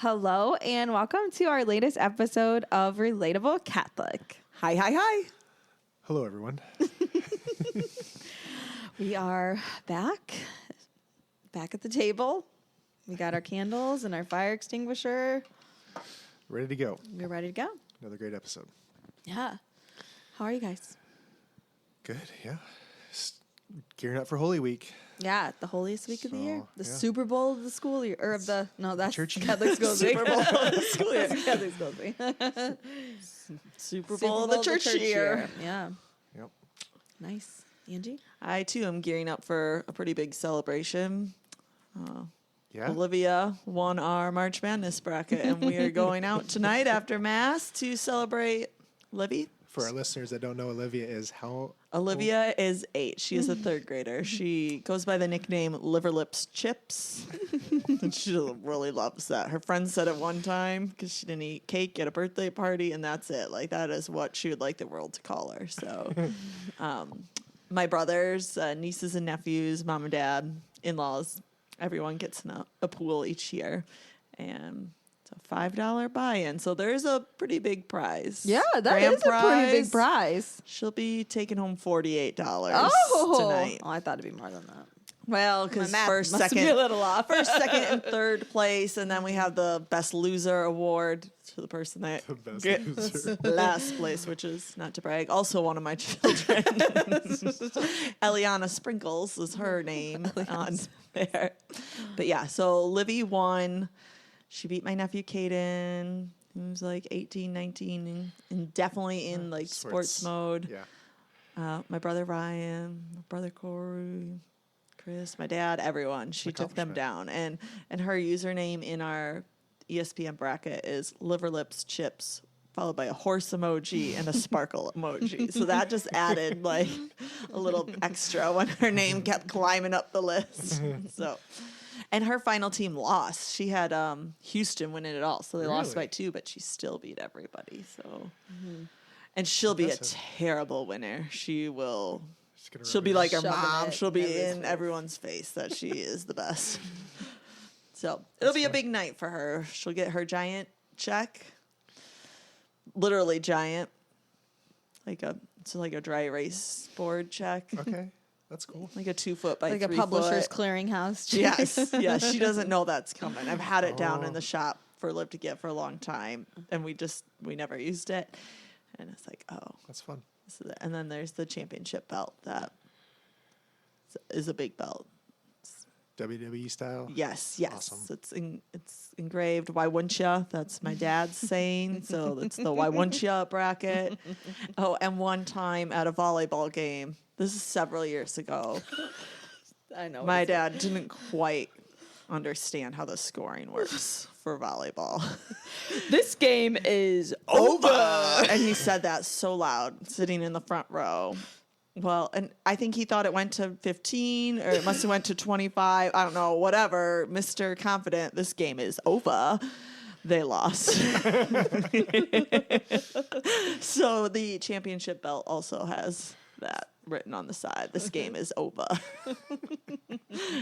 Hello and welcome to our latest episode of Relatable Catholic. Hi, hi, hi. Hello, everyone. We are back at the table. We got our candles and our fire extinguisher. Ready to go. We're ready to go. Another great episode. Yeah. How are you guys? Good, yeah. Gearing up for Holy Week. Yeah, the holiest week of the year. The yeah. Super Bowl of the school year, or of the, no, that's Church year. Catholic school Super Bowl of the school year. Catholic school year. Super Bowl of the church year. Yeah. Yep. Nice. Angie? I, too, am gearing up for a pretty big celebration. Yeah. Olivia won our March Madness bracket, and we are going out tonight after Mass to celebrate Livy. For our listeners that don't know, Olivia is how? Olivia is 8. She is a third grader. She goes by the nickname Liver Lips Chips. And she really loves that. Her friend said it one time because she didn't eat cake at a birthday party, and that's it. Like, that is what she would like the world to call her. So, my brothers, nieces and nephews, mom and dad, in-laws, everyone gets a pool each year. And it's a $5 buy-in, so there's a pretty big prize. Yeah, that Grand is a pretty big prize. She'll be taking home $48 Oh, tonight. I thought it'd be more than that. Well, because first, must be a second, little off. first, second, and third place, and then we have the best loser award to the person that The best gets loser. last place, which is, not to brag, also one of my children. Eliana Sprinkles is her name on there. But yeah, so Livy won. She beat my nephew Caden, who was like 18, 19, and definitely in like sports mode. Yeah. My brother Ryan, my brother Corey, Chris, my dad, everyone. She took them down. And her username in our ESPN bracket is Liver Lips Chips, followed by a horse emoji and a sparkle emoji. So that just added like a little extra when her name kept climbing up the list. So, and her final team lost. She had Houston winning it all. So they lost by 2, but she still beat everybody. So, and she'll be a terrible winner. She'll be like her mom. She'll be in everyone's face that she is the best. So it'll be a big night for her. She'll get her giant check. Literally giant. Like a dry erase board check. Okay. That's cool. Like a 2-foot by 3 Like a publisher's clearinghouse. Yes. Yeah. She doesn't know that's coming. I've had it down in the shop for Liv to get for a long time, and we never used it. And it's like, oh, That's fun. this is it. And then there's the championship belt that is a big belt. WWE style? Yes. Awesome. It's engraved. Why wouldn't ya? That's my dad's saying. So it's the why wouldn't ya bracket. Oh, and one time at a volleyball game, this is several years ago, I know. my dad didn't quite understand how the scoring works for volleyball. This game is over. And he said that so loud, sitting in the front row. Well, and I think he thought it went to 15 or it must have went to 25. I don't know, whatever. Mr. Confident, this game is over. They lost. So the championship belt also has that written on the side. This game is over.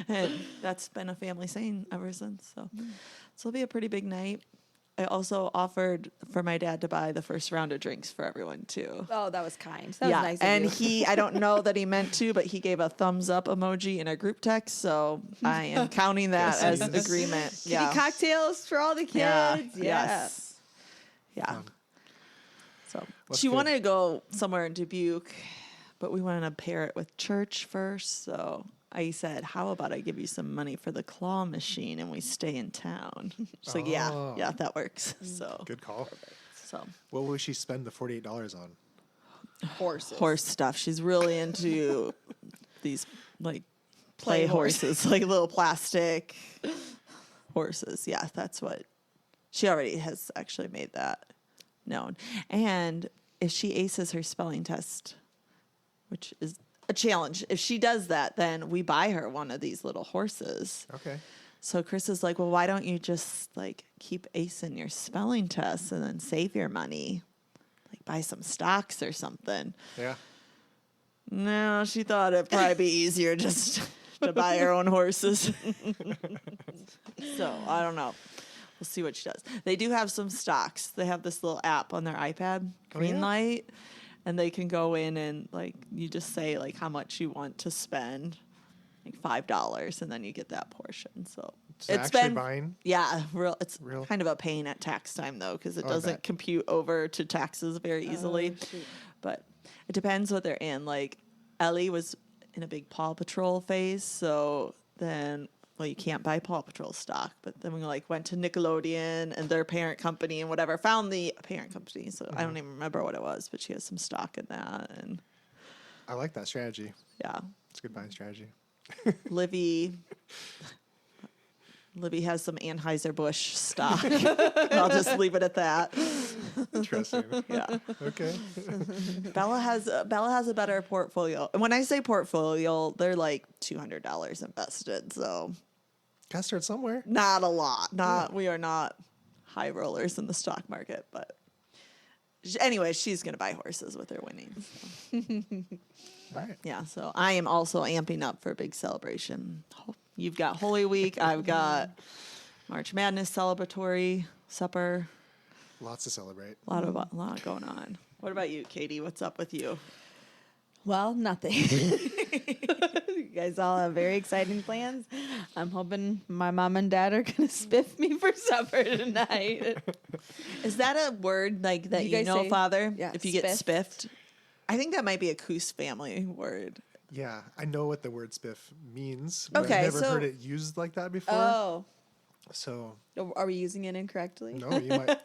And that's been a family saying ever since. So it'll be a pretty big night. I also offered for my dad to buy the first round of drinks for everyone, too. Oh, that was kind. That was nice and of you. I don't know that he meant to, but he gave a thumbs up emoji in a group text, so I am counting that as an agreement. Kitty cocktails for all the kids. Yeah. Yeah. Yes. Yeah. So That's she good. wanted to go somewhere in Dubuque, but we wanted to pair it with church first, so I said, how about I give you some money for the claw machine and we stay in town? She's like, yeah, that works. So Good call. So What will she spend the $48 on? Horses. horse stuff. She's really into these like play horses, like little plastic horses. Yeah, that's what she already has actually made that known. And if she aces her spelling test, which is a challenge, if she does that, then we buy her one of these little horses. Okay. So Chris is like, well, why don't you just like keep acing your spelling tests and then save your money? Like buy some stocks or something. Yeah. No, she thought it'd probably be easier just to buy her own horses. So I don't know. we'll see what she does. They do have some stocks. They have this little app on their iPad, Greenlight, and they can go in and like you just say like how much you want to spend, like $5, and then you get that portion. So it's actually been buying? Yeah, it's Real? kind of a pain at tax time though because it I doesn't bet. compute over to taxes very easily. shoot. But it depends what they're in. Like Ellie was in a big Paw Patrol phase, so then well you can't buy Paw Patrol stock. But then we like went to Nickelodeon and their parent company and whatever. Found the parent company, so I don't even remember what it was, but she has some stock in that. And I like that strategy. yeah, It's a good buying strategy. Livy has some Anheuser-Busch stock. I'll just leave it at that. Interesting. Yeah. Okay. Bella has a better portfolio. And when I say portfolio, they're like $200 invested. So Gotta start somewhere. not a lot. We are not high rollers in the stock market, but anyway, she's going to buy horses with her winnings. So. All right. Yeah, so I am also amping up for a big celebration. You've got Holy Week. I've got March Madness celebratory supper. Lots to celebrate. A lot going on. What about you, Katie? What's up with you? Well, nothing. You guys all have very exciting plans. I'm hoping my mom and dad are going to spiff me for supper tonight. Is that a word like that You you guys know, say- Father? yeah, If you get spiffed. spiffed? I think that might be a Coos family word. Yeah, I know what the word spiff means, but Okay, I've never so- heard it used like that before. Oh, So, are we using it incorrectly? no, you might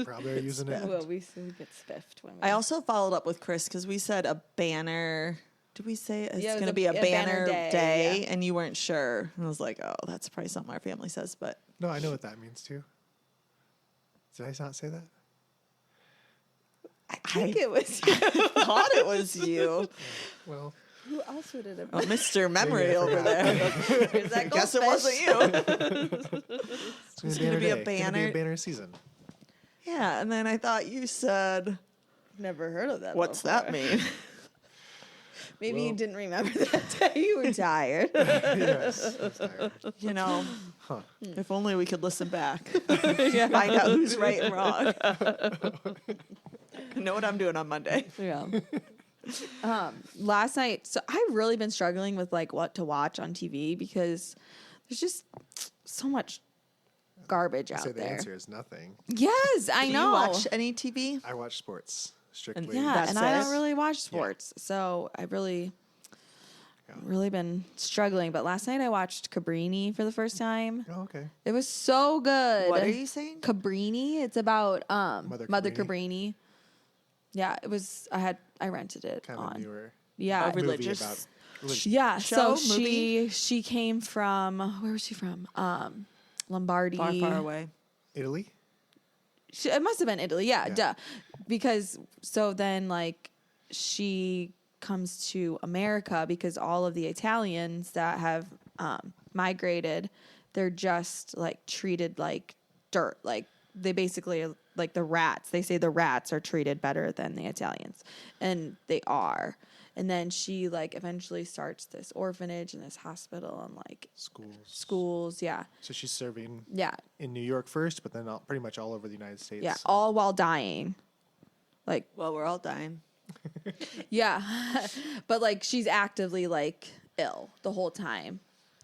probably are using it. Well, we get spiffed when we. I also followed up with Chris because we said a banner. Did we say it's Yeah, it was going to a be a banner day, day? yeah. And you weren't sure. And I was like, oh, that's probably something our family says. But No, I know what that means too. Did I not say that? I think it was you. thought it was you. Well, Who else would it have Oh, been? Mr. Memory I over forgot. there. Is that Guess it goldfish? wasn't you. it's gonna be a day. It's gonna be banner. a banner season. Yeah, and then I thought you said, Never heard of that. what's before. that mean? Maybe you Well- didn't remember that day. You were tired. Yes. I'm tired. You know, Huh. if only we could listen back. Find out who's right and wrong. I know what I'm doing on Monday. Yeah. Last night, so I've really been struggling with like what to watch on TV because there's just so much garbage I out say the there. answer is nothing. Yes, I Do know. you watch any TV? I watch sports strictly. Yeah, That's and I it? don't really watch sports, so I really been struggling. But last night I watched Cabrini for the first time. Oh, okay. It was so good. What are you saying? Cabrini. It's about Mother Mother Cabrini. Cabrini. Yeah, it was. I rented it Kind on. of newer. Yeah, Movie Religious. about yeah. show, So movie? she came from, where was she from? Lombardy. Far, far away. Italy. It must have been Italy. Yeah, Yeah. duh. Because so then like she comes to America because all of the Italians that have migrated, they're just like treated like dirt. Like they basically are like the rats. They say the rats are treated better than the Italians, and they are. And then she like eventually starts this orphanage and this hospital and like schools. Yeah, So she's serving yeah, in New York first, but then pretty much all over the United States. yeah. So- All while dying. Like Well, we're all dying. yeah, but like she's actively like ill the whole time.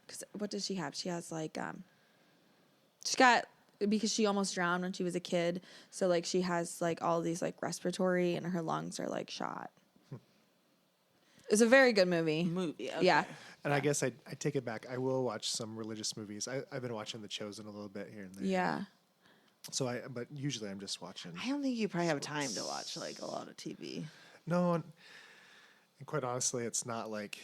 Cause what does she have? She has like she's got, because she almost drowned when she was a kid. So like she has like all these like respiratory and her lungs are like shot. It's a very good movie. Movie. Okay. Yeah. And I guess I take it back. I will watch some religious movies. I've been watching The Chosen a little bit here and there. Yeah. So but usually I'm just watching. I don't think you probably have time to watch like a lot of TV. No, and quite honestly, it's not like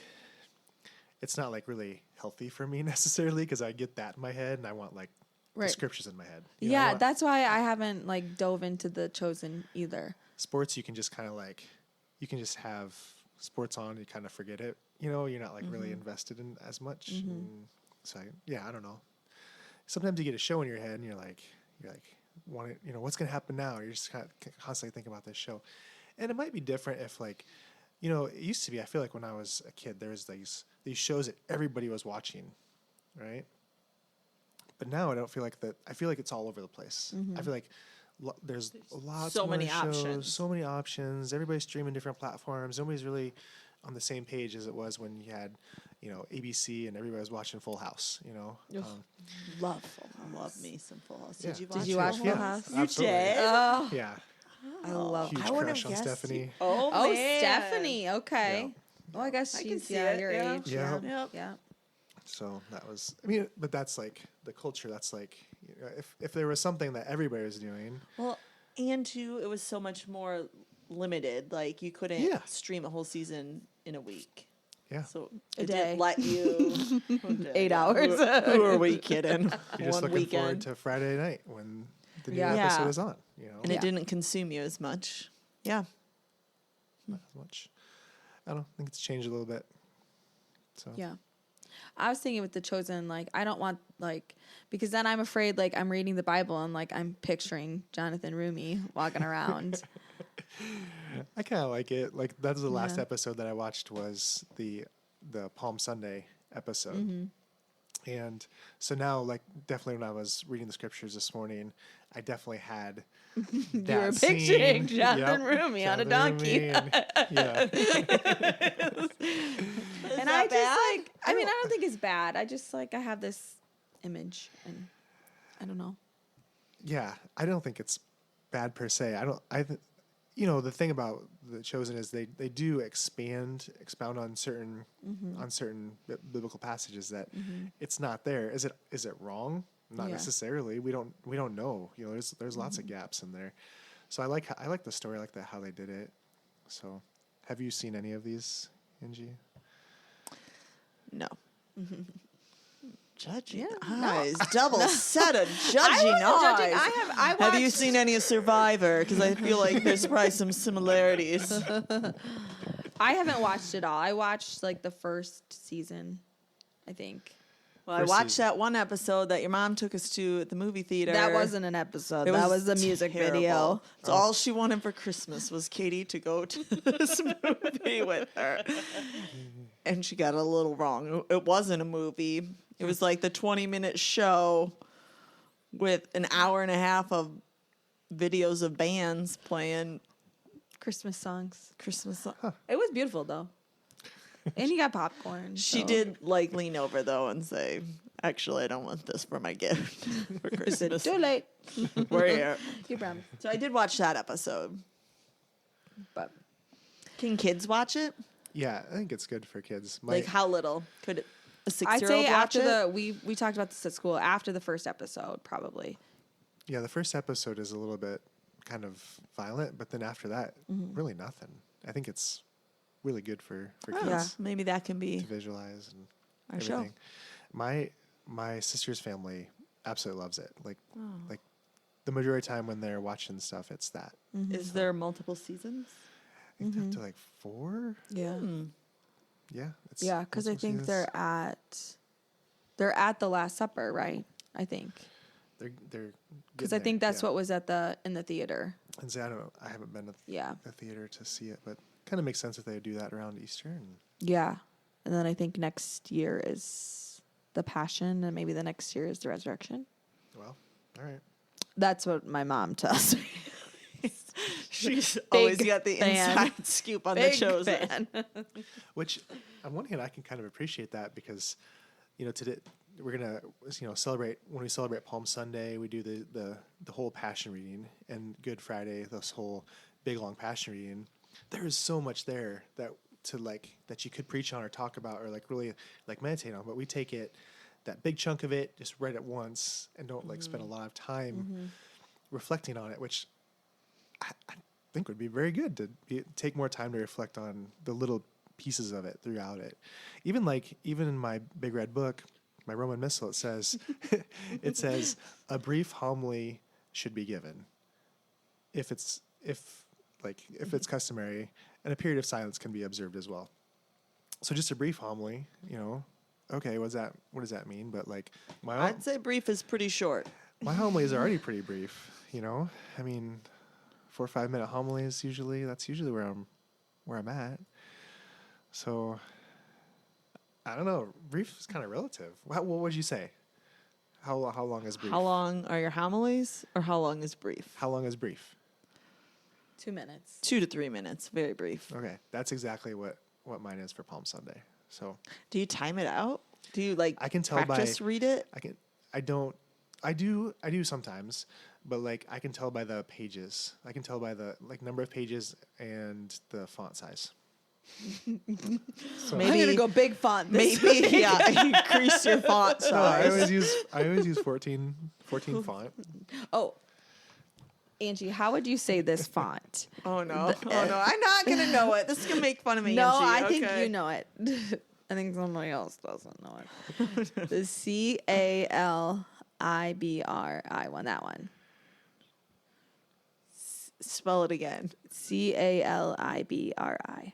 really healthy for me necessarily because I get that in my head and I want like the Right. scriptures in my head. You know, I Yeah. want- That's why I haven't like dove into The Chosen either. sports. You can just kind of like you can just have sports on. You kind of forget it. You know, you're not like really invested in as much. And so I don't know. Sometimes you get a show in your head and you're like wanting, what's gonna happen now? You're just kind of constantly thinking about this show, and it might be different if like, it used to be. I feel like when I was a kid, there was these shows that everybody was watching, right? But now I don't feel like that. I feel like it's all over the place. I feel like there's lots so more many shows, options. so many options. Everybody's streaming different platforms. Nobody's really on the same page as it was when you had, ABC and everybody was watching Full House. Love Full House. Love me some Full House. Yeah. Did you watch Full Yeah, House? You absolutely. did? Oh, Yeah, I love. huge I wouldn't crush have on guessed Stephanie. you. Oh, Oh, man. Stephanie. Okay. Yeah. Well, I guess I can she's see your it, age. yeah. Yeah. Yep. Yeah. So that was. I mean, but that's like the culture. That's like, if there was something that everybody was doing. Well, and too, it was so much more limited. Like you couldn't Yeah. stream a whole season in a week. Yeah. So A it day. didn't let you 8 hours. Who are we kidding? You're just One looking forward weekend, to Friday night when the new Yeah. episode Yeah. is on. and Yeah. it didn't consume you as much. Yeah. Not as much. I don't think it's changed a little bit. So Yeah. I was thinking with The Chosen, like, I don't want, like, because then I'm afraid, like, I'm reading the Bible and, like, I'm picturing Jonathan Rumi walking around. I kind of like it. Like that's the last Yeah. episode that I watched was the Palm Sunday episode. Mm-hmm. And so now, like, definitely when I was reading the scriptures this morning, I definitely had You were that picturing scene. Jonathan Yep, Rumi on a Jonathan donkey. Rumi yeah. And I just, like, I mean, I don't think it's bad. I just, like, I have this image and I don't know. Yeah, I don't think it's bad per se. The thing about The Chosen is they do expound on certain biblical passages that it's not there. Is it wrong? Not Yeah. necessarily. We don't know. There's lots of gaps in there. So I like the story. I like how they did it. So, have you seen any of these, Angie? No. Judging Yeah, eyes, double set of judging I wasn't judging. eyes. I Have you watched- seen any of Survivor? Because I feel like there's probably some similarities. I haven't watched it all. I watched, like, the first season, I think. Well, I First watched season. that one episode that your mom took us to at the movie theater. That wasn't an episode. It That was a music terrible. video. So all she wanted for Christmas was Katie to go to this movie with her. And she got it a little wrong. It wasn't a movie. It was like the 20-minute show with an hour and a half of videos of bands playing Christmas songs. Christmas songs. It was beautiful, though. And you got popcorn. She so- did like lean over though and say, "Actually, I don't want this for my gift for I said, Christmas. too late. We're here." You promised. So I did watch that episode. But Can kids watch it? Yeah, I think it's good for kids. Like how little could a I'd 6-year-old say watch after it? we talked about this at school, after the first episode, probably. Yeah, the first episode is a little bit kind of violent, but then after that, really nothing. I think it's really good for kids yeah. Maybe that can be to visualize and our show. everything. My sister's family absolutely loves it. Like the majority of the time when they're watching stuff, it's that. Is there multiple seasons? I think they're up to like 4. Yeah. Yeah. It's Yeah, because I multiple think seasons. they're at the Last Supper, right? I think. They're Because I getting think there, that's yeah. what was in the theater. And so I don't know. I haven't been to Yeah. the theater to see it, but kind of makes sense if they do that around Easter. And Yeah. And then I think next year is the Passion, and maybe the next year is the Resurrection. well, all right. That's what my mom tells me. She's always Big got the fan. inside scoop on the Big Chosen. fan. Which, on one hand, I can kind of appreciate that because, today we're gonna, celebrate when we celebrate Palm Sunday. We do the whole Passion reading, and Good Friday, this whole big long Passion reading. There is so much there that you could preach on or talk about or really meditate on, but we take that big chunk of it, just read it once and don't spend a lot of time reflecting on it, which I think would be very good to take more time to reflect on the little pieces of it throughout it. Even in my big red book, my Roman Missal, it says a brief homily should be given if it's customary, and a period of silence can be observed as well. So just a brief homily, okay, what does that mean? But I'd say brief is pretty short. my homilies are already pretty brief, I mean, 4 or 5 minute homilies that's usually where I'm at. So I don't know, brief is kind of relative. What would you say? How long is brief? How long are your homilies, or how long is brief? How long is brief? 2 minutes. 2 to 3 minutes, very brief. Okay, that's exactly what mine is for Palm Sunday. So, Do you time it out? Do you I can tell practice read it? I do sometimes, but like I can tell by the pages. I can tell by the number of pages and the font size. So Maybe- I'm gonna go big font. This Maybe week. increase your font no, I size. always use 14 font. Oh, Angie, how would you say this font? Oh no! I'm not gonna know it. This is gonna make fun of me. No, Angie. I think Okay. you know it. I think somebody else doesn't know it. The CALIBRI one. That one. Spell it again. CALIBRI.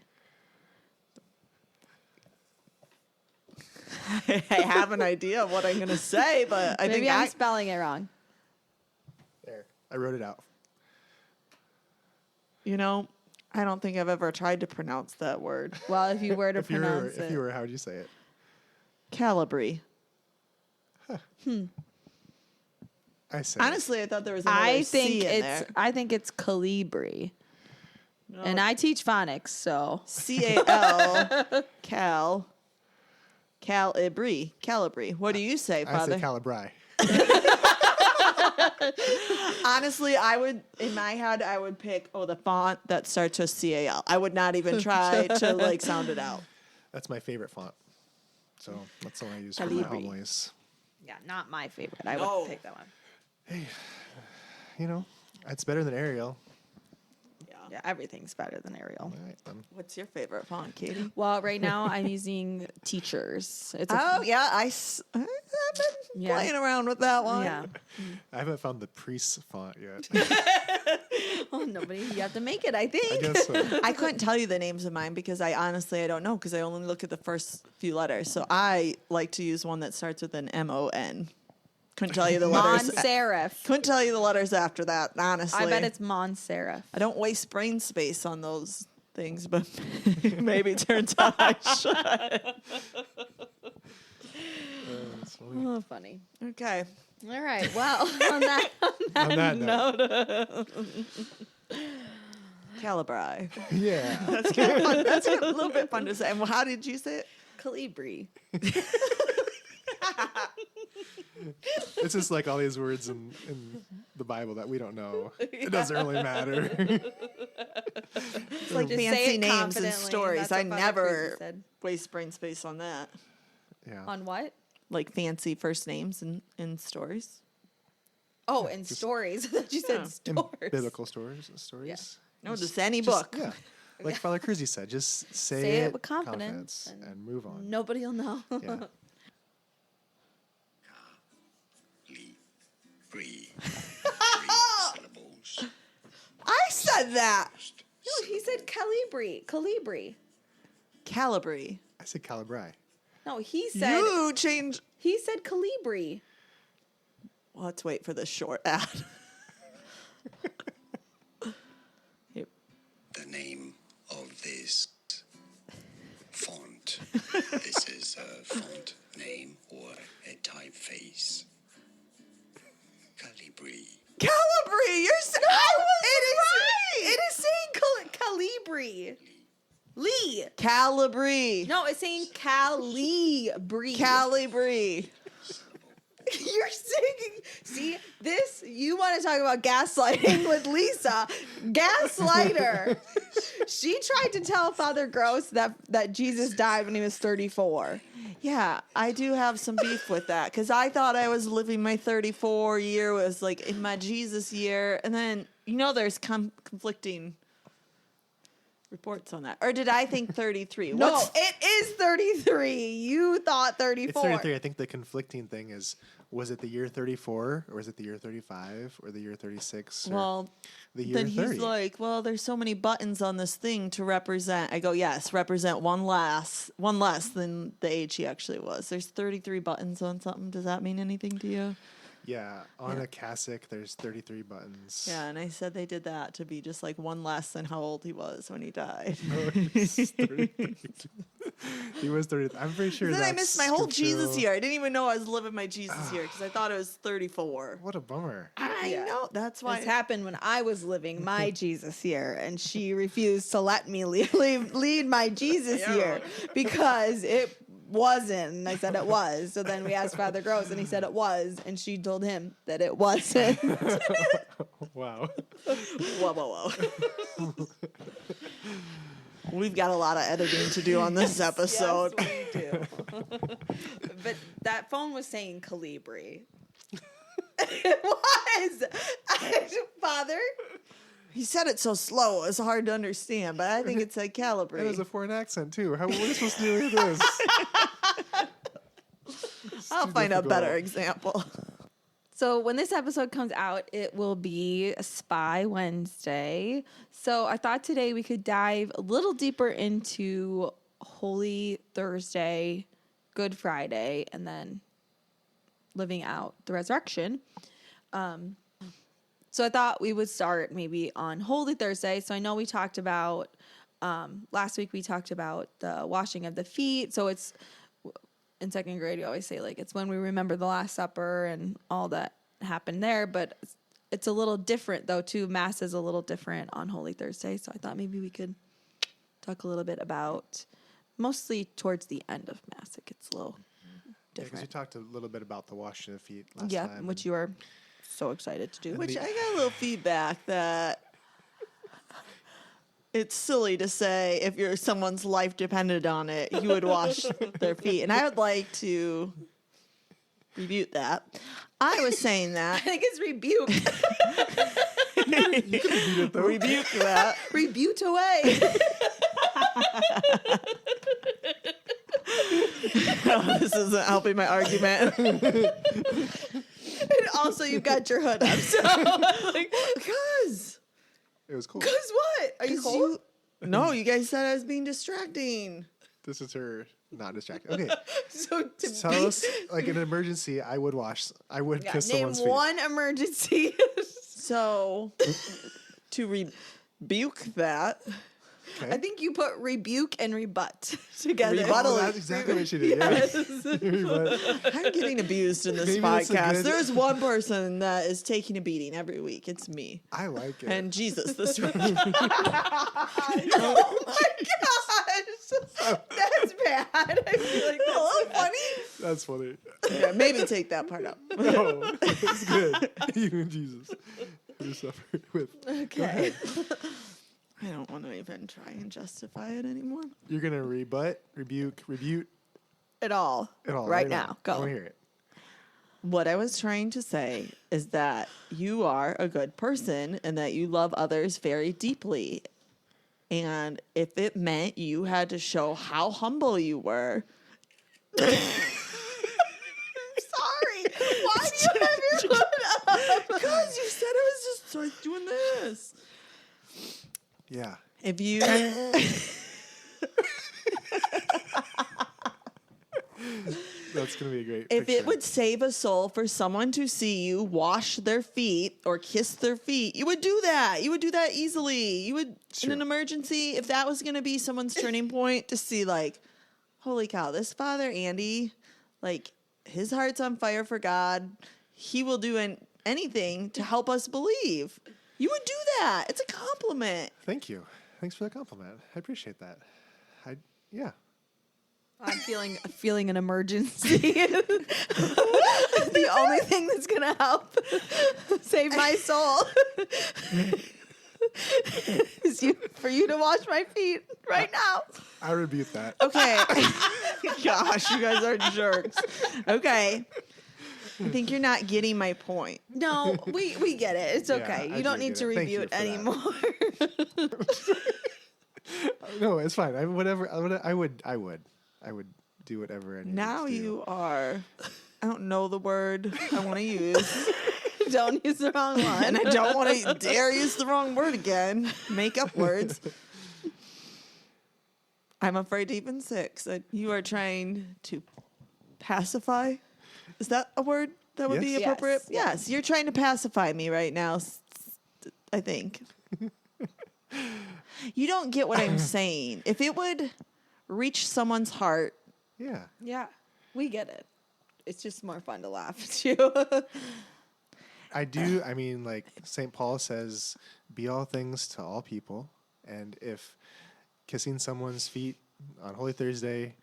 I have an idea of what I'm gonna say, but I Maybe think I'm spelling it wrong. There, I wrote it out. I don't think I've ever tried to pronounce that word. Well, if you were to If you pronounce were, how would you say it? Calibri. I said Honestly, I thought there was another C in there. I think it's Calibri. No. And I teach phonics, so CAL. Calibri. What do you say, I Father? say Calibri. Honestly, I would, in my head, I would pick, the font that starts with CAL. I would not even try to sound it out. That's my favorite font. So that's the one I use for my Calibri. homilies. yeah, not my favorite. I No. would pick that one. It's better than Arial. Yeah, everything's better than Arial. All right, then. What's your favorite font, Katie? Well, right now I'm using Teachers. It's a, I've been Yeah. playing around with that one. yeah. I haven't found the priest font yet. Oh, nobody. You have to make it. I think. I guess so. I couldn't tell you the names of mine because I don't know because I only look at the first few letters. So I like to use one that starts with an MON. Couldn't tell you the letters. Mon-serif. Couldn't tell you the letters after that, honestly. I bet it's Mon-serif. I don't waste brain space on those things, but maybe it turns out I should. That's funny. Oh, funny. Okay. All right. Well, on that On that note, Calibri. yeah. That's kind of fun. That's a little bit fun to say. And how did you say it? Calibri. It's just like all these words in the Bible that we don't know. It doesn't really matter. It's like Just say fancy it names and confidently. stories. That's I what Father never Cruiser said. waste brain space on that. Yeah. On what? Like fancy first names and stories. Oh, in Just- stories. I thought you said Yeah. In stores. biblical stories. No, just any book. Yeah. Like Father Cruzy said, just Say it with confidence and move on. Nobody will know. Yeah. Three syllables. I said that. No, he said Calibri. Calibri. Calibri. I said Calibri. No, he said You change. he said Calibri. Well, let's wait for the short ad. Yep. The name of this font. This is a font name or a typeface. Calibri. Calibri. You're saying It is saying Calibri. Lee. Calibri. No, it's saying Calibri. Calibri. You're saying, see, this, you want to talk about gaslighting with Lisa. Gaslighter. She tried to tell Father Gross that Jesus died when he was 34. Yeah, I do have some beef with that because I thought I was living my 34 year was like in my Jesus year, and then there's conflicting reports on that. Or did I think 33? No, it is 33. You thought 34. It's 33. I think the conflicting thing is, was it the year 34 or was it the year 35 or the year 36? Or Well, the year then 30? he's like, well, there's so many buttons on this thing to represent. I go, yes, represent one less than the age he actually was. There's 33 buttons on something. Does that mean anything to you? Yeah, on a cassock, there's 33 buttons. Yeah, and I said they did that to be just like one less than how old he was when he died. It's 33. He was 30th. I'm pretty sure Then I that's missed my whole Jesus scriptural. year. I didn't even know I was living my Jesus year because I thought it was 34. What a bummer. I know. That's why. This happened when I was living my Jesus year, and she refused to let me lead my Jesus year because it wasn't. And I said it was. So then we asked Father Gross, and he said it was, and she told him that it wasn't. Wow. Whoa. We've got a lot of editing to do on this episode. Yes, we do. But that phone was saying Calibri. It was. Father? He said it so slow, it was hard to understand, but I think it said Calibri. It was a foreign accent, too. How were we supposed to do with this? I'll find a better example. So when this episode comes out, it will be a Spy Wednesday. So I thought today we could dive a little deeper into Holy Thursday, Good Friday, and then living out the resurrection. So I thought we would start maybe on Holy Thursday. So I know we talked about, last week we talked about the washing of the feet. So it's, in second grade, you always say, like, it's when we remember the Last Supper and all that happened there. But it's a little different, though, too. Mass is a little different on Holy Thursday. So I thought maybe we could talk a little bit about, mostly towards the end of Mass, it gets a little Because different. we talked a little bit about the washing of feet last Yeah, time. which you are so excited to do. Which I got a little feedback that it's silly to say if someone's life depended on it, you would wash their feet. And I would like to rebuke that. I was saying I that. think it's rebuke. You could have beat it, though. Rebuke that. Rebuke away. This isn't helping my argument. And also, you got your hood up. So, like, Because. It was cool. because what? Are you cold? No, you guys said I was being distracting. This is her not distracted. Okay. So to Tell be, us, like, in an emergency, I would yeah, kiss name someone's feet. one emergency. So, to rebuke that, Okay. I think you put rebuke and rebut together. Oh, that's exactly what she did. Yes. Rebut. I'm getting abused in this Maybe that's a podcast. good- There's one person that is taking a beating every week. It's me. I like it. And Jesus this week. Oh my gosh, that's bad. I feel like that's Hello, funny? That's funny. Yeah, maybe take that part out. No, it's good. You and Jesus. You suffer with. Go okay. ahead. I don't want to even try and justify it anymore. You're going to rebut, rebuke At all. it all. Right now. I Go. want to hear it. What I was trying to say is that you are a good person and that you love others very deeply. And if it meant you had to show how humble you were, I'm sorry. Why do you have your hood up? because you said it was just so I was doing this. Yeah. If you That's going to be a great if picture. it would save a soul for someone to see you wash their feet or kiss their feet, you would do that. You would do that easily. You would Sure. in an emergency, if that was going to be someone's turning point to see like, holy cow, this Father Andy, like his heart's on fire for God. He will do anything to help us believe. You would do that. It's a compliment. Thank you. Thanks for the compliment. I appreciate that. Yeah. I'm feeling an emergency. The only thing that's gonna help save my soul is for you to wash my feet right now. I rebuke that. Okay. Gosh, you guys are jerks. Okay. I think you're not getting my point. No, we get it. It's Yeah, okay. I You don't do need get to it. Thank review you it for that. anymore. No, it's fine. I would do whatever I need Now to do. you are, I don't know the word I want to use. Don't use the wrong one. And I don't want to dare use the wrong word again. Make up words. I'm afraid to even say it. You are trying to pacify. Is that a word that would be Yes. appropriate? Yes. Yes. You're trying to pacify me right now, I think. You don't get what I'm saying. If it would reach someone's heart. Yeah. Yeah, we get it. It's just more fun to laugh too. I do. I mean, like St. Paul says, be all things to all people. And if kissing someone's feet on Holy Thursday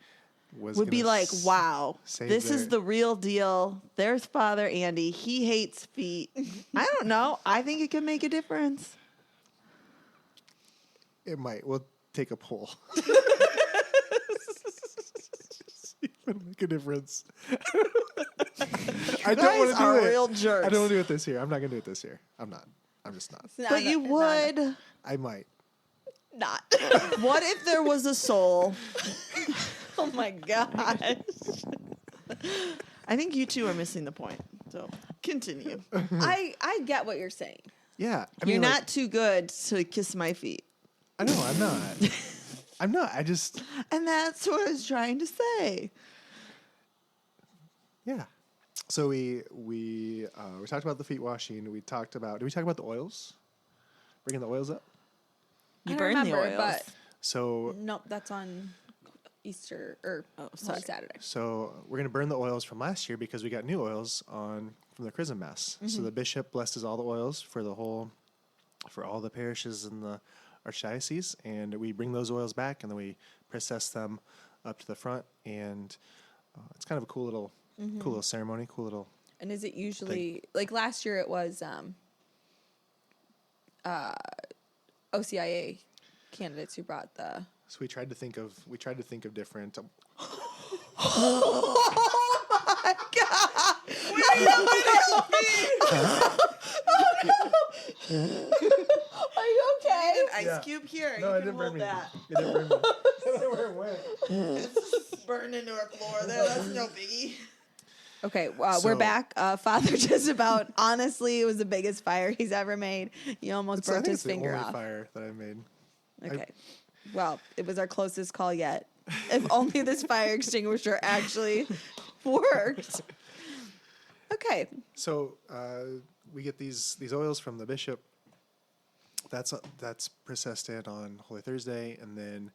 would be like, wow, this is the real deal. There's Father Andy. He hates feet. I don't know. I think it can make a difference. It might. We'll take a poll. It'll make a difference. I don't want to do it. Real jerks. I don't want to do it this year. I'm not going to do it this year. I'm not. I'm just not. But you would. I might. Not. What if there was a soul? Oh my gosh. I think you two are missing the point. So continue. I get what you're saying. Yeah. I You're mean, not too good to kiss my feet. I know. I'm not. I'm not. I just. And that's what I was trying to say. Yeah. So we talked about the feet washing. We talked about. Did we talk about the oils? Bringing the oils up. You I burn don't the remember, oils. but So nope, that's on Easter or sorry. Saturday. So we're going to burn the oils from last year because we got new oils from the Chrism Mass. So the bishop blesses all the oils for all the parishes in the archdiocese, and we bring those oils back, and then we process them up to the front, and it's kind of a cool little ceremony, cool little. And is it usually like last year? It was OCIA candidates who brought the. So we tried to think of different. Oh my God! Are you okay? Ice Yeah. cube here. No, you it can didn't burn hold me. that. It didn't burn me. I don't know where it went. It's burned into our floor there. That's no biggie. Okay, So- we're back. Father just about, honestly, it was the biggest fire he's ever made. He almost I burnt think his it's the finger only off. fire that I made. Okay. Well, it was our closest call yet. If only this fire extinguisher actually worked. Okay. So we get these oils from the bishop. That's processed in on Holy Thursday, and then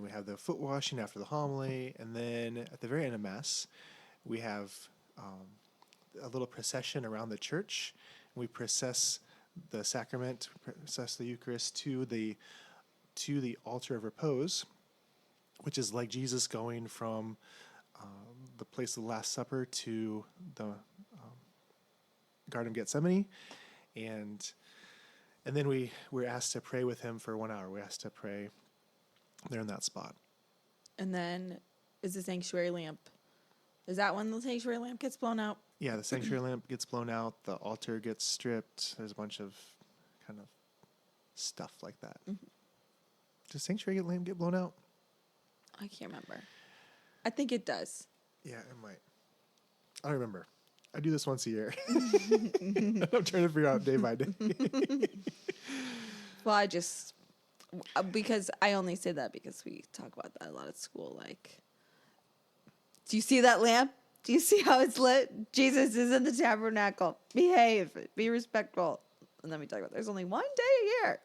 we have the foot washing after the homily, and then at the very end of Mass, we have a little procession around the church. We process the sacrament, process the Eucharist to the altar of repose, which is like Jesus going from the place of the Last Supper to the Garden of Gethsemane, and then we're asked to pray with him for 1 hour. We're asked to pray there in that spot. And then is the sanctuary lamp. Is that when the sanctuary lamp gets blown out? Yeah, the sanctuary lamp gets blown out. The altar gets stripped. There's a bunch of kind of stuff like that. Mm-hmm. Does sanctuary lamp get blown out? I can't remember. I think it does. Yeah, it might. I don't remember. I do this once a year. I'm trying to figure out day by day. Well, I just, because I only say that because we talk about that a lot at school. Like, do you see that lamp? Do you see how it's lit? Jesus is in the tabernacle. Behave. Be respectful. And then we talk about there's only one day a year,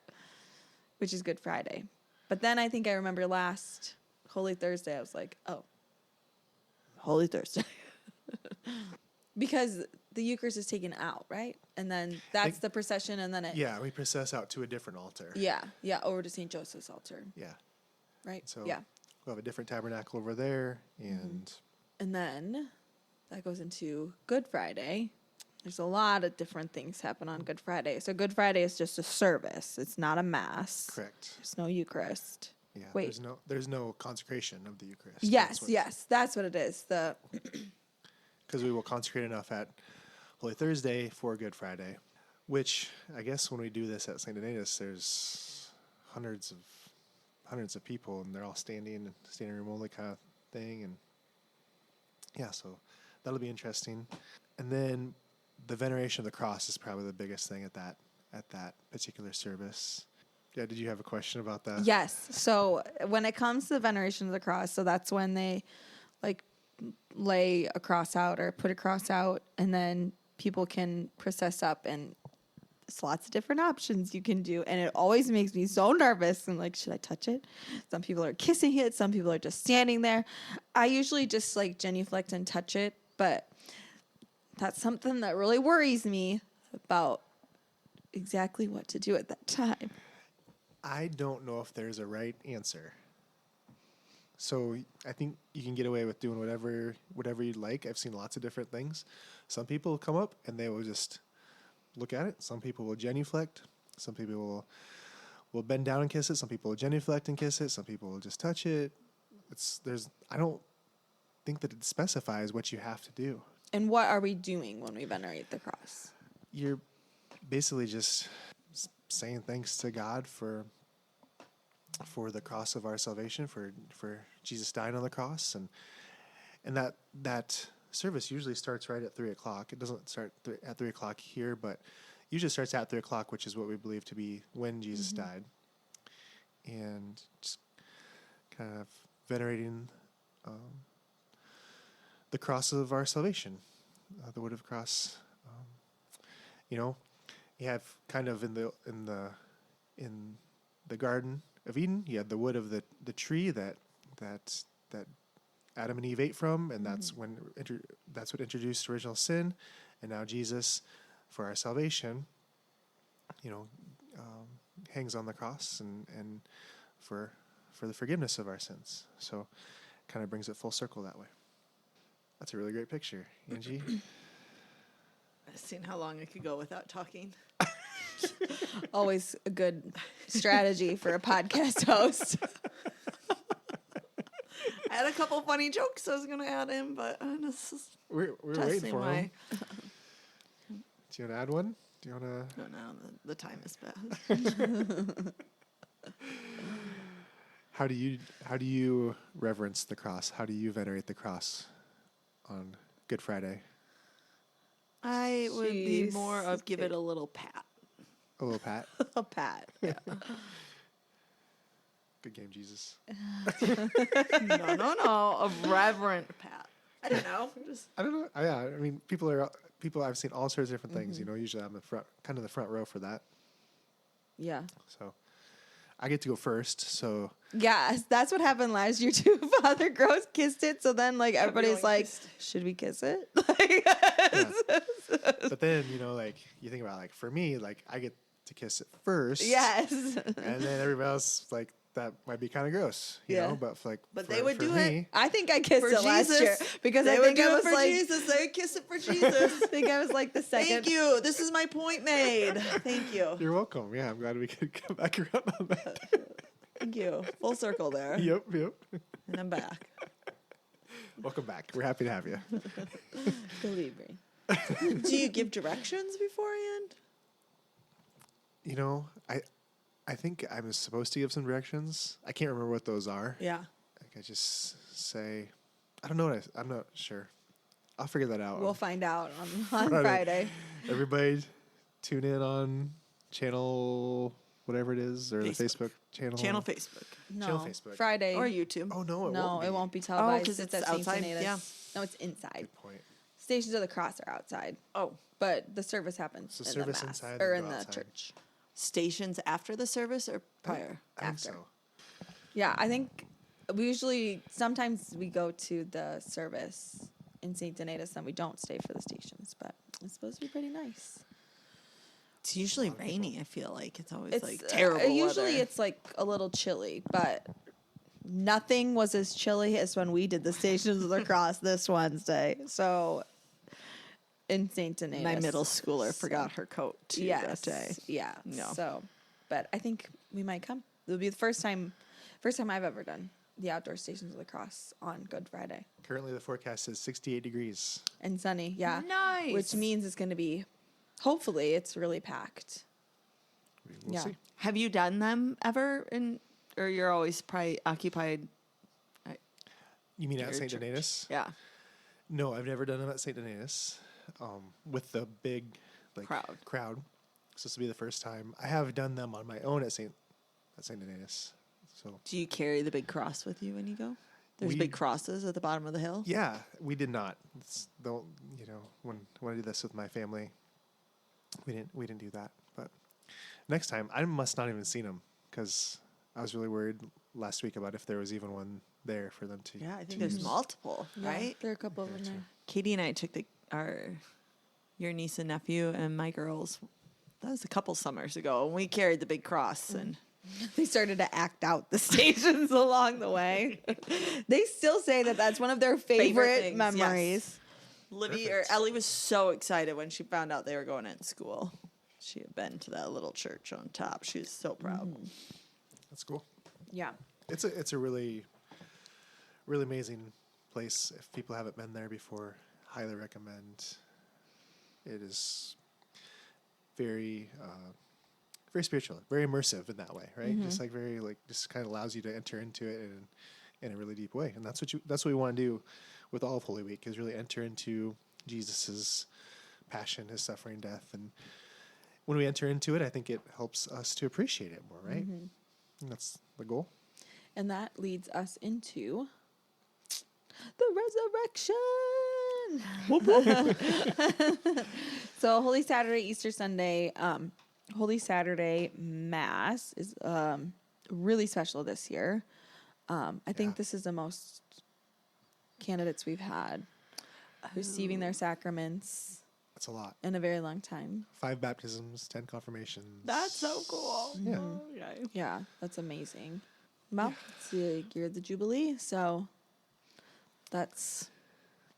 which is Good Friday. But then I think I remember last Holy Thursday, I was like, oh, Holy Thursday. Because the Eucharist is taken out, right? And then that's the procession, and then it... Yeah, we process out to a different altar. Yeah, over to St. Joseph's altar, Yeah. right? So yeah. we'll have a different tabernacle over there, and... And then that goes into Good Friday. There's a lot of different things happen on Good Friday. So Good Friday is just a service. It's not a mass. Correct. There's no Eucharist. Yeah. Wait. There's no consecration of the Eucharist. Yes, that's what it is. Because we will consecrate enough at Holy Thursday for Good Friday, which I guess when we do this at St. Donatus, there's hundreds of people, and they're all standing room only kind of thing, and yeah, so that'll be interesting. And then the veneration of the cross is probably the biggest thing at that particular service. Yeah, did you have a question about that? Yes. So when it comes to the veneration of the cross, so that's when they like lay a cross out or put a cross out, and then people can process up and There's lots of different options you can do. And it always makes me so nervous. I'm like, should I touch it? Some people are kissing it. Some people are just standing there. I usually just like genuflect and touch it. But that's something that really worries me about exactly what to do at that time. I don't know if there's a right answer. So I think you can get away with doing whatever you'd like. I've seen lots of different things. Some people come up and they will just look at it. Some people will genuflect. Some people will bend down and kiss it. Some people will genuflect and kiss it. Some people will just touch it. I don't think that it specifies what you have to do. And what are we doing when we venerate the cross? You're basically just saying thanks to God for the cross of our salvation, for Jesus dying on the cross, and that service usually starts right at 3:00. It doesn't start at 3:00 here, but usually starts at 3:00, which is what we believe to be when Jesus died, and just kind of venerating the cross of our salvation, the wood of the cross. You have kind of in the Garden of Eden, you had the wood of the tree that Adam and Eve ate from, and that's what introduced original sin, and now Jesus, for our salvation, hangs on the cross and for the forgiveness of our sins. So, kind of brings it full circle that way. That's a really great picture, Angie. I've seen how long I could go without talking. Always a good strategy for a podcast host. I had a couple funny jokes I was going to add in, but this is We're waiting for him. Do you want to add one? Do you want to? No, the time is bad. How do you reverence the cross? How do you venerate the cross on Good Friday? I would be more of give it a little pat. A little pat. A pat. Yeah. Good game, Jesus. No. A reverent pat. I don't know. I don't know. Yeah, I mean, people. I've seen all sorts of different things. Usually I'm kind of the front row for that. Yeah. So I get to go first. So yeah, that's what happened last year too. Father Gross kissed it, so then like everybody's like, should we kiss it? Yeah. But then you think about for me, I get to kiss it first. Yes. And then everybody else that might be kind of gross, you know. But they would do it. I think I kissed it last year because they I would think do I was it for like, Jesus. They would kiss it for Jesus. I think I was like the second. Thank you. This is my point made. Thank you. You're welcome. Yeah, I'm glad we could come back around on that. Thank you. Full circle there. Yep. And I'm back. Welcome back. We're happy to have you. Believe me. Do you give directions beforehand? I think I'm supposed to give some directions. I can't remember what those are. Yeah. I just say, I don't know I'm not sure. I'll figure that out. We'll find out on Friday. Everybody tune in on channel whatever it is, or the Facebook channel. Channel Facebook. No, Channel Facebook. Friday. Or YouTube. Oh, no, it won't be televised. because it's it's at St. outside? Donatus. Yeah. No, it's inside. Good point. Stations of the Cross are outside, Oh. but the service happens So in service the mass inside, or then in go the outside. church. Stations after the service or prior? I think After. so. Yeah, I think sometimes we go to the service in St. Donatus and we don't stay for the stations, but it's supposed to be pretty nice. It's usually rainy, I feel like. It's always It's terrible usually weather. it's a little chilly, but nothing was as chilly as when we did the Stations of the Cross this Wednesday. So in St. Donatus. My middle schooler forgot her coat too that day. Yeah. No. So, but I think we might come. It'll be the first time I've ever done the outdoor Stations of the Cross on Good Friday. Currently, the forecast is 68 degrees. And sunny, yeah. Nice. Which means it's going to be, hopefully, it's really packed. We'll see. Have you done them ever or you're always probably occupied? You mean at Your St. church. Donatus? Yeah. No, I've never done them at St. Donatus. With the big crowd. So this will be the first time. I have done them on my own at St. Donatus. So Do you carry the big cross with you when you go? There's big crosses at the bottom of the hill. yeah, we did not. When I did this with my family, we didn't do that. But next time, I must not even seen them because I was really worried last week about if there was even one there for them to. Yeah, I think to there's use. multiple, right? There are a couple of them there. Katie and I took your niece and nephew and my girls. That was a couple summers ago, and we carried the big cross and. They started to act out the stations along the way. They still say that that's one of their favorite things, memories. yes. Ellie was so excited when she found out they were going in school. She had been to that little church on top. She was so proud. That's cool. Yeah. It's a really, really amazing place. If people haven't been there before, highly recommend. It is very, very spiritual, very immersive in that way, right? Just like very just kind of allows you to enter into it in a really deep way, and that's what we want to do with all of Holy Week is really enter into Jesus's passion, his suffering, death, and when we enter into it, I think it helps us to appreciate it more, right? And that's the goal. And that leads us into the resurrection. So Holy Saturday, Easter Sunday, Holy Saturday Mass is really special this year. I think this is the most candidates we've had receiving their sacraments. That's a lot. In a very long time. 5 baptisms, 10 confirmations. That's so cool. Yeah. Yeah, that's amazing. Well, it's the year of the Jubilee, so that's...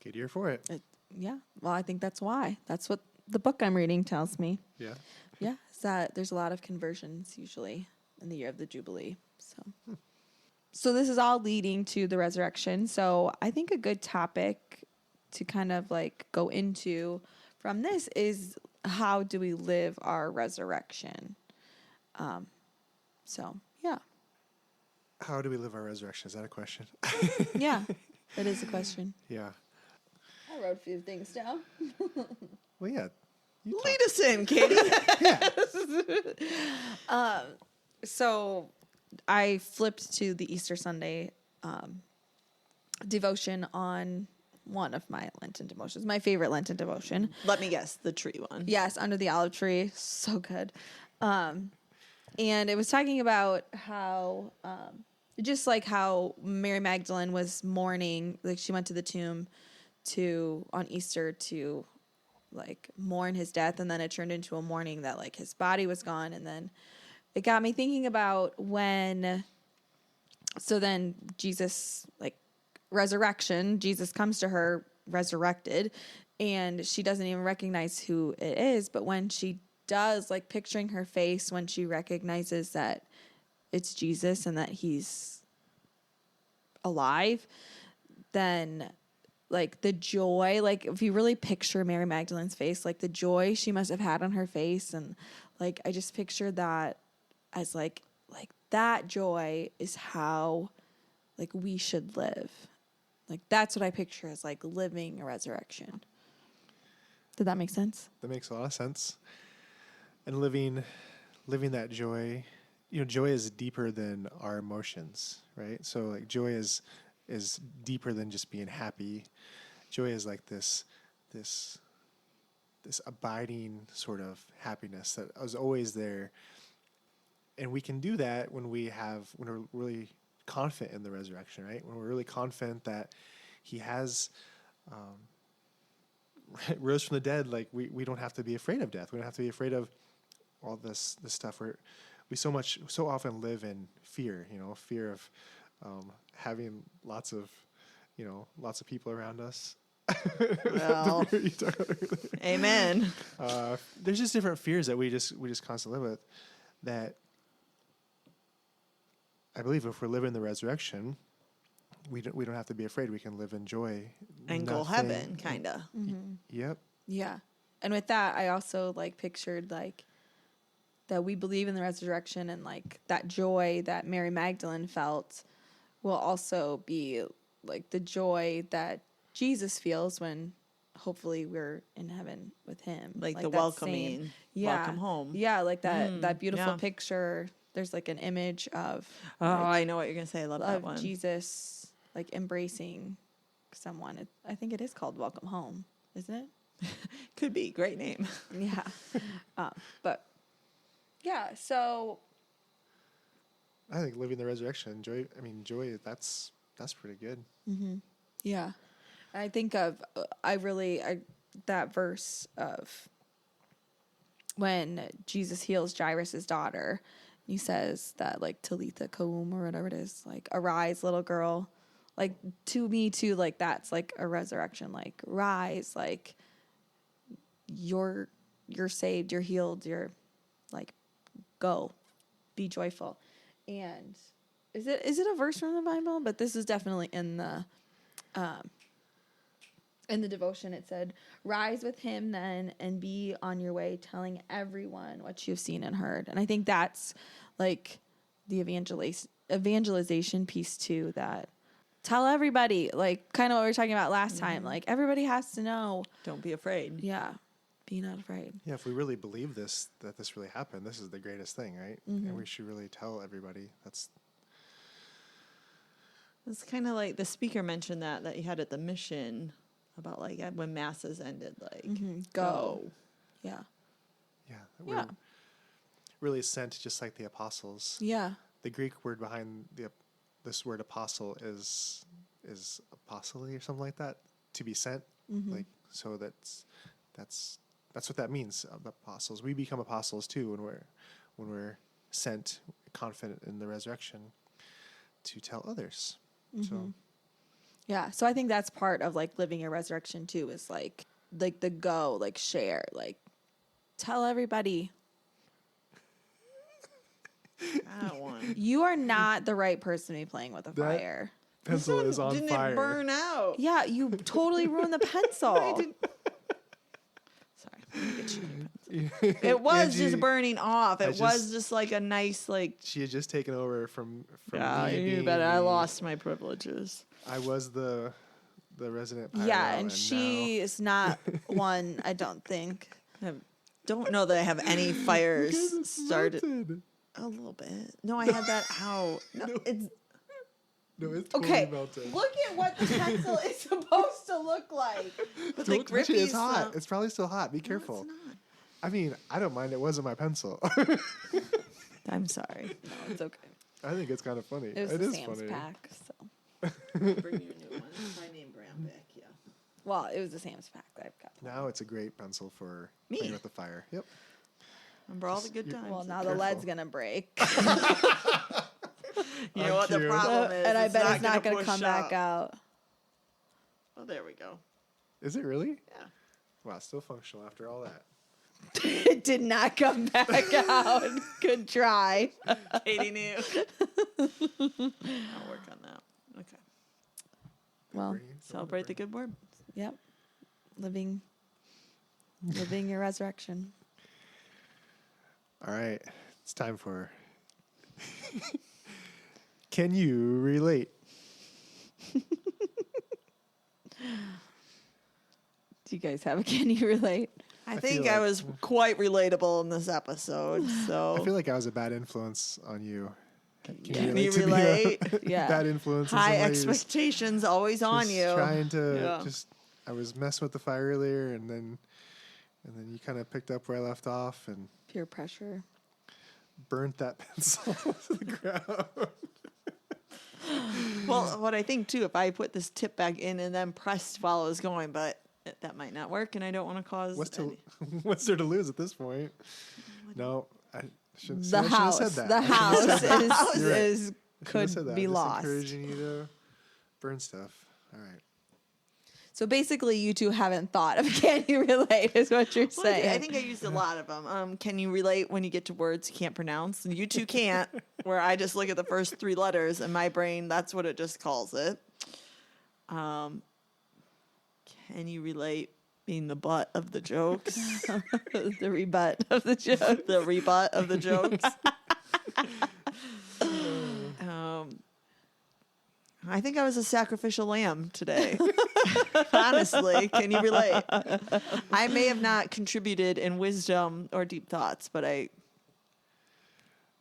Good year for it. Yeah, well, I think that's why. That's what the book I'm reading tells me. Yeah. Yeah, it's that there's a lot of conversions usually in the year of the Jubilee. So this is all leading to the resurrection. So I think a good topic to kind of go into from this is how do we live our resurrection? So, yeah. How do we live our resurrection? Is that a question? Yeah, that is a question. Yeah. I wrote a few things down. Well, yeah. Lead us in, Katie. So I flipped to the Easter Sunday devotion on one of my Lenten devotions, my favorite Lenten devotion. Let me guess, the tree one. Yes, under the olive tree. So good. And it was talking about how, just like how Mary Magdalene was mourning, she went to the tomb on Easter to mourn his death, and then it turned into a mourning that his body was gone. And then it got me thinking about then Jesus, resurrection, Jesus comes to her resurrected, and she doesn't even recognize who it is. But when she does, picturing her face when she recognizes that it's Jesus and that he's alive, then the joy, if you really picture Mary Magdalene's face, the joy she must have had on her face, and I just pictured that as that joy is how we should live. That's what I picture as living a resurrection. Did that make sense? That makes a lot of sense. And living that joy, joy is deeper than our emotions, right? So joy is deeper than just being happy. Joy is this abiding sort of happiness that is always there. And we can do that when we're really confident in the resurrection, right? When we're really confident that he has rose from the dead, we don't have to be afraid of death. We don't have to be afraid of all this stuff where we so often live in fear, fear of having lots of people around us. Well, amen. There's just different fears that we just constantly live with that I believe if we're living the resurrection, we don't have to be afraid. We can live in joy and go heaven, kind of. Yep. Yeah. And with that, I also pictured that we believe in the resurrection, and that joy that Mary Magdalene felt will also be the joy that Jesus feels when hopefully we're in heaven with him. The welcoming, welcome home. Yeah, that beautiful picture. There's an image of I know what you're gonna say. I love that one. Jesus embracing someone. I think it is called Welcome Home, isn't it? Could be. Great name. Yeah. But Yeah. So I think living the resurrection, joy. I mean, joy. That's pretty good. yeah, I think of that verse of when Jesus heals Jairus' daughter. He says that like Talitha Koum or whatever it is, like arise, little girl. Like to me too, like that's like a resurrection. Like rise, like you're saved, you're healed, you're like go, be joyful. And is it a verse from the Bible? But this is definitely in the devotion. It said, "Rise with him then, and be on your way, telling everyone what you've seen and heard." And I think that's like the evangelization piece too. That tell everybody, like kind of what we were talking about last time. Like everybody has to know. Don't be afraid. Yeah, be not afraid. Yeah, if we really believe that this really happened, this is the greatest thing, right? And we should really tell everybody. It's kind of like the speaker mentioned that you had at the mission about like when masses ended, like go. Yeah. Yeah, we're really sent just like the apostles. Yeah. The Greek word behind this word apostle is apostoli or something like that, to be sent. Like so that's what that means. Apostles. We become apostles too when we're sent, confident in the resurrection, to tell others. So. Yeah, so I think that's part of like living a resurrection too, is like the go, like share, like tell everybody. I don't want. You are not the right person to be playing with a fire. Pencil is on Didn't fire. it burn out? Yeah, you totally ruined the pencil. Sorry, let me get you a pencil. It was Angie, just burning off. It was just like a nice like. She had just taken over from Yeah, me you being bet. I the- lost my privileges. I was the resident pyro, Yeah, and now- she is not one, I don't think. I don't know that I have any fires Because it's started. melted. A little bit. No, I had that out. No, it's No, it's totally Okay, melted. look at what the pencil is supposed to look like. but Don't the touch it, it's grippy hot. stuff- It's probably still hot. Be No, careful. it's not. I mean, I don't mind. It wasn't my pencil. I'm sorry. No, it's okay. I think it's kind of funny. It was It the is Sam's funny. pack, so. Bring you a new one. My name brand back. Yeah. Well, it was the Sam's pack that I've got. Now it's a great pencil for Me. playing with the fire. Yep. Remember all the good times. Well, now the Careful. lead's gonna break. You know what the cute. problem is? And I bet it's not gonna gonna come push back up. out. Oh, there we go. Is it really? Yeah. Wow, still functional after all that. It did not come back out. Good try. Katie knew. I'll work on that. Okay. Well, Brain, Celebrate the good word. yep. Living your resurrection. All right, it's time for. Can you relate? Do you guys have a can you relate? I I think feel I like- was quite relatable in this episode. So I feel like I was a bad influence on you. Can Can you you relate? To be Yeah. a bad influence. in high some ways? expectations always on Just you. Trying to Yeah. I was messing with the fire earlier, and then you kind of picked up where I left off and Peer pressure. burnt that pencil to the ground. Well, what I think too, if I put this tip back in and then pressed while I was going, but that might not work, and I don't want to cause. What's there to lose at this point? No, I shouldn't. The I should've house. said that. The I should've house said that. is, You're right. is I should've could said that. be I'm just lost. encouraging you to burn stuff. All right. So basically, you two haven't thought of can you relate, is what you're Well, I saying. think I used a lot of them. Can you relate when you get to words you can't pronounce? And you two can't, where I just look at the first three letters and my brain, that's what it just calls it. Can you relate being the butt of the jokes? The rebut of the joke. The rebut of the jokes? I think I was a sacrificial lamb today. Honestly, can you relate? I may have not contributed in wisdom or deep thoughts, but I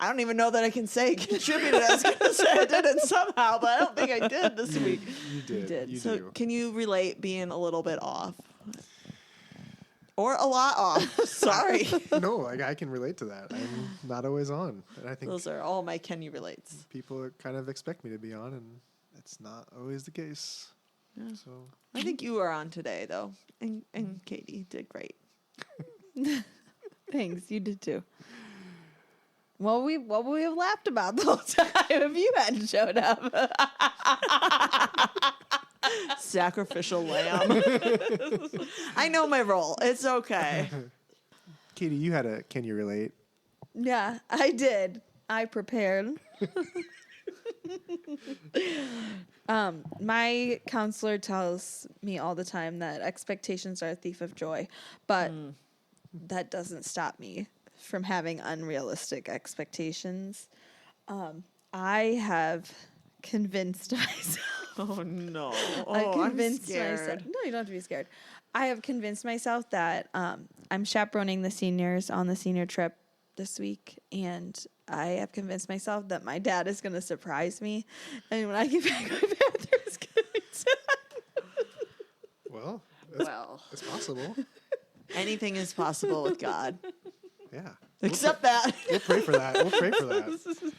don't even know that I can say contributed. I was going to say I did it somehow, but I don't think I did this week. You did. did. You So do. can you relate being a little bit off? Or a lot off. Sorry. No, like I can relate to that. I'm not always on, and I think Those are all my Can You relates. people kind of expect me to be on, and it's not always the case. Yeah. So I think you were on today, though. And Katie did great. Thanks, you did too. What would we have laughed about the whole time if you hadn't showed up? Sacrificial lamb. I know my role. It's okay. Katie, you had a Can You Relate? Yeah, I did. I prepared. My counselor tells me all the time that expectations are a thief of joy, but that doesn't stop me from having unrealistic expectations. I have convinced myself. Oh, no. I've convinced I'm myself. scared. No, you don't have to be scared. I have convinced myself that I'm chaperoning the seniors on the senior trip this week, and I have convinced myself that my dad is going to surprise me, and when I get back, my bathroom is going to be done. Well, it's possible. Anything is possible with God. Yeah. Except that. We'll pray for that. We'll pray for that.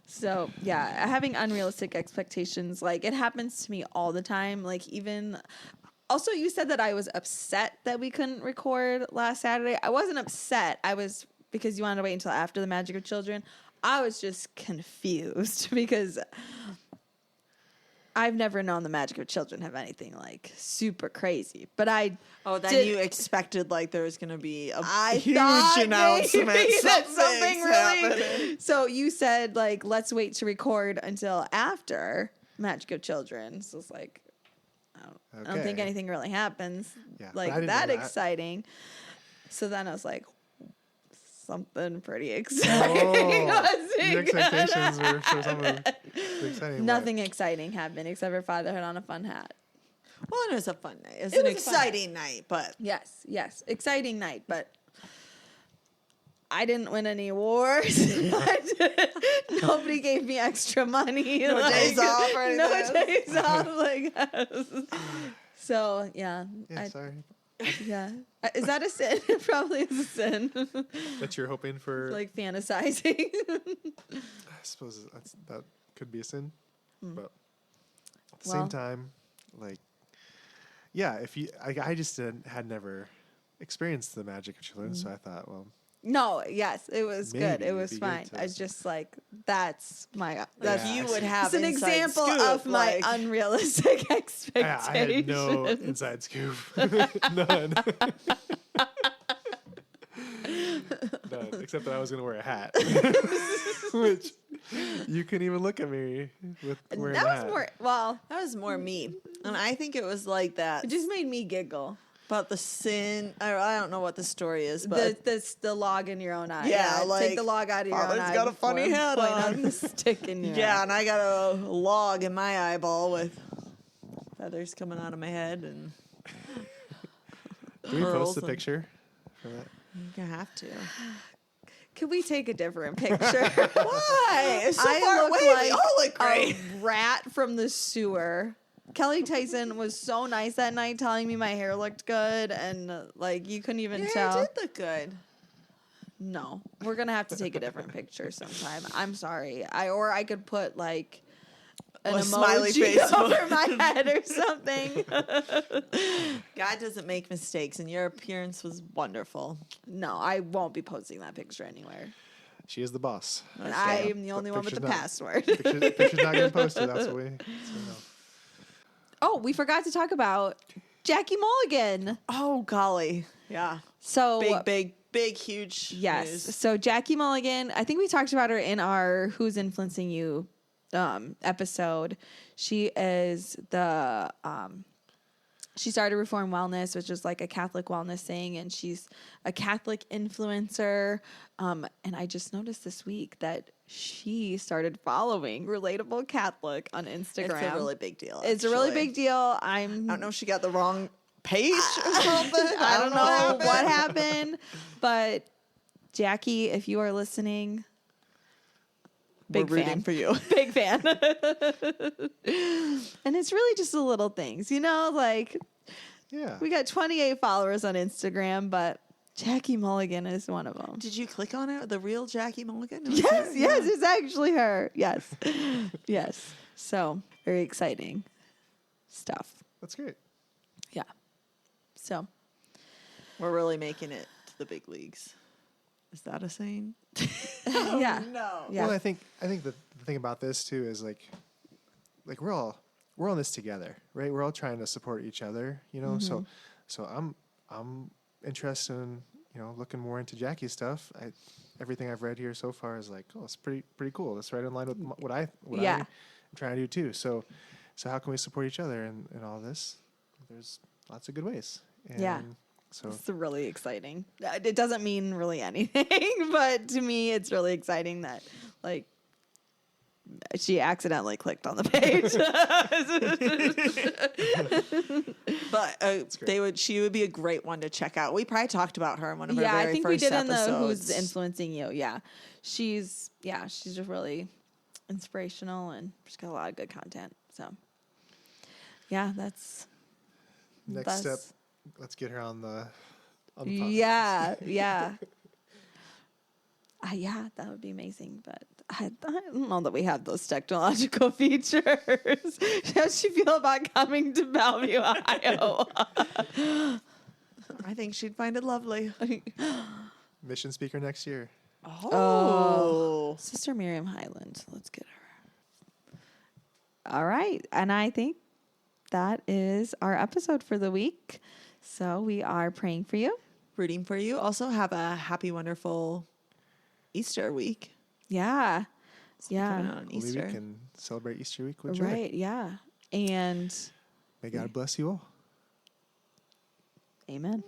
So, yeah, having unrealistic expectations, like, it happens to me all the time. Like, even... Also, you said that I was upset that we couldn't record last Saturday. I wasn't upset. I was... Because you wanted to wait until after the Magic of Children. I was just confused because... I've never known the Magic of Children have anything, like, super crazy. But I... Oh, then you expected, like, there was going to be a huge thought announcement. maybe that something Something's really... happening. So you said, like, let's wait to record until after Magic of Children. So it's like, I don't think Okay. anything really happens, Yeah, but I like, didn't know that that. exciting. So then I was like, something pretty exciting. Your expectations were for something exciting. Nothing exciting happened except for fatherhood on a fun hat. Well, it was a fun night. It was It an was a fun exciting night, but... Yes, exciting night, but I didn't win any awards. Nobody gave me extra money. No days off or No anything. days off. Like, so yeah, Yeah, sorry. yeah. Is that a sin? It probably is a sin. That you're hoping for. Like fantasizing. I suppose that could be a sin, but at the Well- same time, like, yeah, if you, I just had never experienced the Magic of Children, so I thought, well, No, yes, it was good. Maybe It it'd was be good fine. to- have just like that's my Like, that's Yeah, you I would see. have it's an inside example scoop, of my like- unrealistic expectations. I had no inside scoop. None. None. Except that I was going to wear a hat. Which you couldn't even look at me with wearing That a was hat. more well. That was more me. And I think it was like that. It just made me giggle. About the sin. I don't know what the story is, but The log in your own eye. Yeah, take like, the log out of your own Father's eye. got a funny before hat point on. the stick in your yeah, eye. and I got a log in my eyeball with feathers coming out of my head, and Can we pearls post the and- picture for that? you have to. Could we take a different picture? Why? It's so I far look away. like We all look great. a rat from the sewer. Kelly Tyson was so nice that night, telling me my hair looked good, and like you couldn't even Your tell. hair did look good. No, we're gonna have to take a different picture sometime. I'm sorry. I could put like an A emoji smiley face over my head or something. God doesn't make mistakes, and your appearance was wonderful. No, I won't be posting that picture anywhere. She is the boss. And Okay. I am the only one with the picture's not- password. Picture's not getting posted. That's what we. So no. Oh, we forgot to talk about Jackie Mulligan. Oh golly, yeah, So big, huge. yes. news. So Jackie Mulligan, I think we talked about her in our Who's Influencing You episode. She is the she started Reform Wellness, which is like a Catholic wellness thing, and she's a Catholic influencer. And I just noticed this week that she started following Relatable Catholic on Instagram. It's a really big deal. It's a really actually. big deal. I don't know if she got the wrong page or something. I don't know what happened. happened, but Jackie, if you are listening, big We're rooting fan for you. big fan. And it's really just the little things, you know, like Yeah. We got 28 followers on Instagram, but Jackie Mulligan is one of them. Did you click on it? The real Jackie Mulligan? Yes, it's actually her. Yes. Yes. So, very exciting stuff. That's great. Yeah. So, We're really making it to the big leagues. Is that a saying? yeah. No. Yeah. Well, I think the thing about this too is like we're all in this together, right? We're all trying to support each other, you know. Mm-hmm. So I'm interested in, you know, looking more into Jackie's stuff. Everything I've read here so far is like, oh, it's pretty cool. That's right in line with what I'm trying to do too. So how can we support each other in all this? There's lots of good ways. And Yeah. So It's really exciting. It doesn't mean really anything, but to me, it's really exciting that, like, she accidentally clicked on the page. But she would be a great one to check out. We probably talked about her in one of our very I think we first did in the episodes. Who's Influencing You. Yeah, she's just really inspirational and she's got a lot of good content. So, yeah, that's next step, let's get her on the podcast. Yeah. Yeah, that would be amazing, but I don't know that we have those technological features. How does she feel about coming to Bellevue, Iowa? I think she'd find it lovely. Mission speaker next year. Oh. Sister Miriam Highland. Let's get her. All right. And I think that is our episode for the week. So we are praying for you. Rooting for you. Also have a happy, wonderful Easter week. Yeah. Coming out on Holy Easter. Week and celebrate Easter week with joy. Right. Yeah. And May God bless you all. amen.